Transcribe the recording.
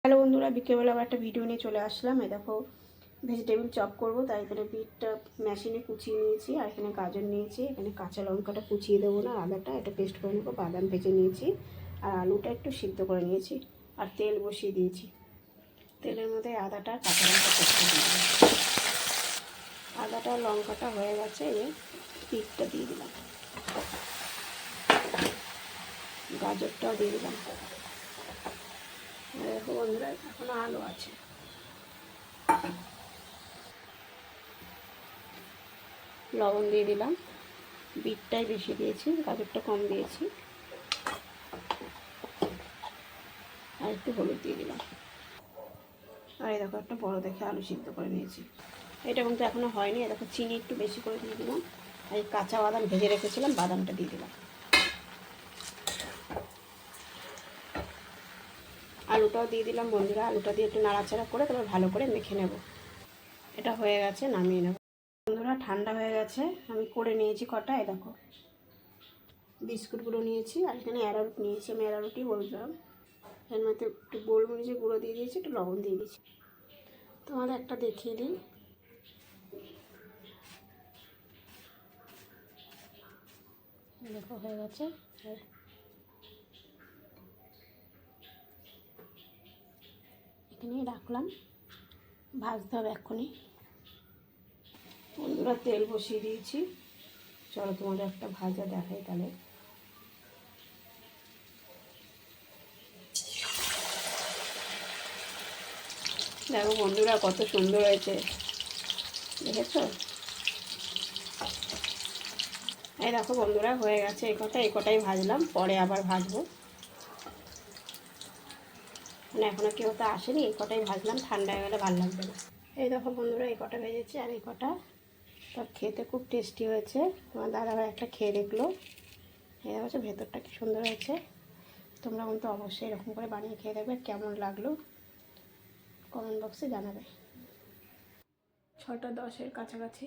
Hello বন্ধুরা, বিকেলবেলা আবার একটা ভিডিও নিয়ে চলে আসলাম। এই দেখো ভেজিটেবিল চপ করবো, তাই এখানে বিটটা মেশিনে কুচিয়ে নিয়েছি, আর এখানে গাজর নিয়েছি, এখানে কাঁচা লঙ্কাটা কুচিয়ে দেবো না, আদাটা এটা পেস্ট করে নেবো, বাদাম ভেজে নিয়েছি, আর আলুটা একটু সিদ্ধ করে নিয়েছি, আর তেল বসিয়ে দিয়েছি। তেলের মধ্যে আদাটা কাঁচা লঙ্কা পেস্ট করে দিলাম। আদাটা লঙ্কাটা হয়ে গেছে, এই বিটটা দিয়ে দিলাম, গাজরটাও দিয়ে দিলাম। দেখো বন্ধুরা, এখনো আলু আছে। লবণ দিয়ে দিলাম, বিটটাই বেশি দিয়েছি, গাজরটা কম দিয়েছি, আর একটু হলুদ দিয়ে দিলাম। আর এই দেখো একটা বড় দেখে আলু সিদ্ধ করে নিয়েছি। এটা কিন্তু এখনো হয়নি। দেখো চিনি একটু বেশি করে দিয়ে দিলাম, আর এই কাঁচা বাদাম ভেজে রেখেছিলাম, বাদামটা দিয়ে দিলাম। আলুটাও দিয়ে দিলাম বন্ধুরা। আলুটা দিয়ে একটু নাড়াচাড়া করে তারপর ভালো করে মেখে নেব। এটা হয়ে গেছে, নামিয়ে নেব। বন্ধুরা ঠান্ডা হয়ে গেছে, আমি করে নিয়েছি কটা। এই দেখো বিস্কুটগুলো নিয়েছি, আর এখানে অ্যারারুট নিয়েছি। আমি অ্যারারুটই বলছিলাম। এর মধ্যে একটু গোলমরিচের গুঁড়ো দিয়ে দিয়েছি, একটু লবণ দিয়ে দিয়েছি। তোমাদের একটা দেখিয়ে দিই। দেখো হয়ে গেছে। এখানেই রাখলাম, ভাজতে হবে এক্ষুনি। বন্ধুরা তেল বসিয়ে দিয়েছি, চলো তোমাদের একটা ভাজা দেখাই তাহলে। দেখো বন্ধুরা কত সুন্দর হয়েছে, দেখেছো? এই দেখো বন্ধুরা হয়ে গেছে। এই কটাই ভাজলাম, পরে আবার ভাজবো। মানে এখনো কেউ তো আসেনি, এই কটাই ভাজলাম, ঠান্ডা হয়ে গেলে ভালো লাগবে না। এই দেখো বন্ধুরা এই কটা ভেজেছি, আর এই কটা সব খেতে খুব টেস্টি হয়েছে। তোমার দাদাভাই একটা খেয়ে দেখলো, এই দেখো ভেতরটা কি সুন্দর হয়েছে। তোমরা কিন্তু অবশ্যই এরকম করে বানিয়ে খেয়ে দেখবে, কেমন লাগলো কমেন্ট বক্সে জানাবে। 6টা 10-এর কাছাকাছি।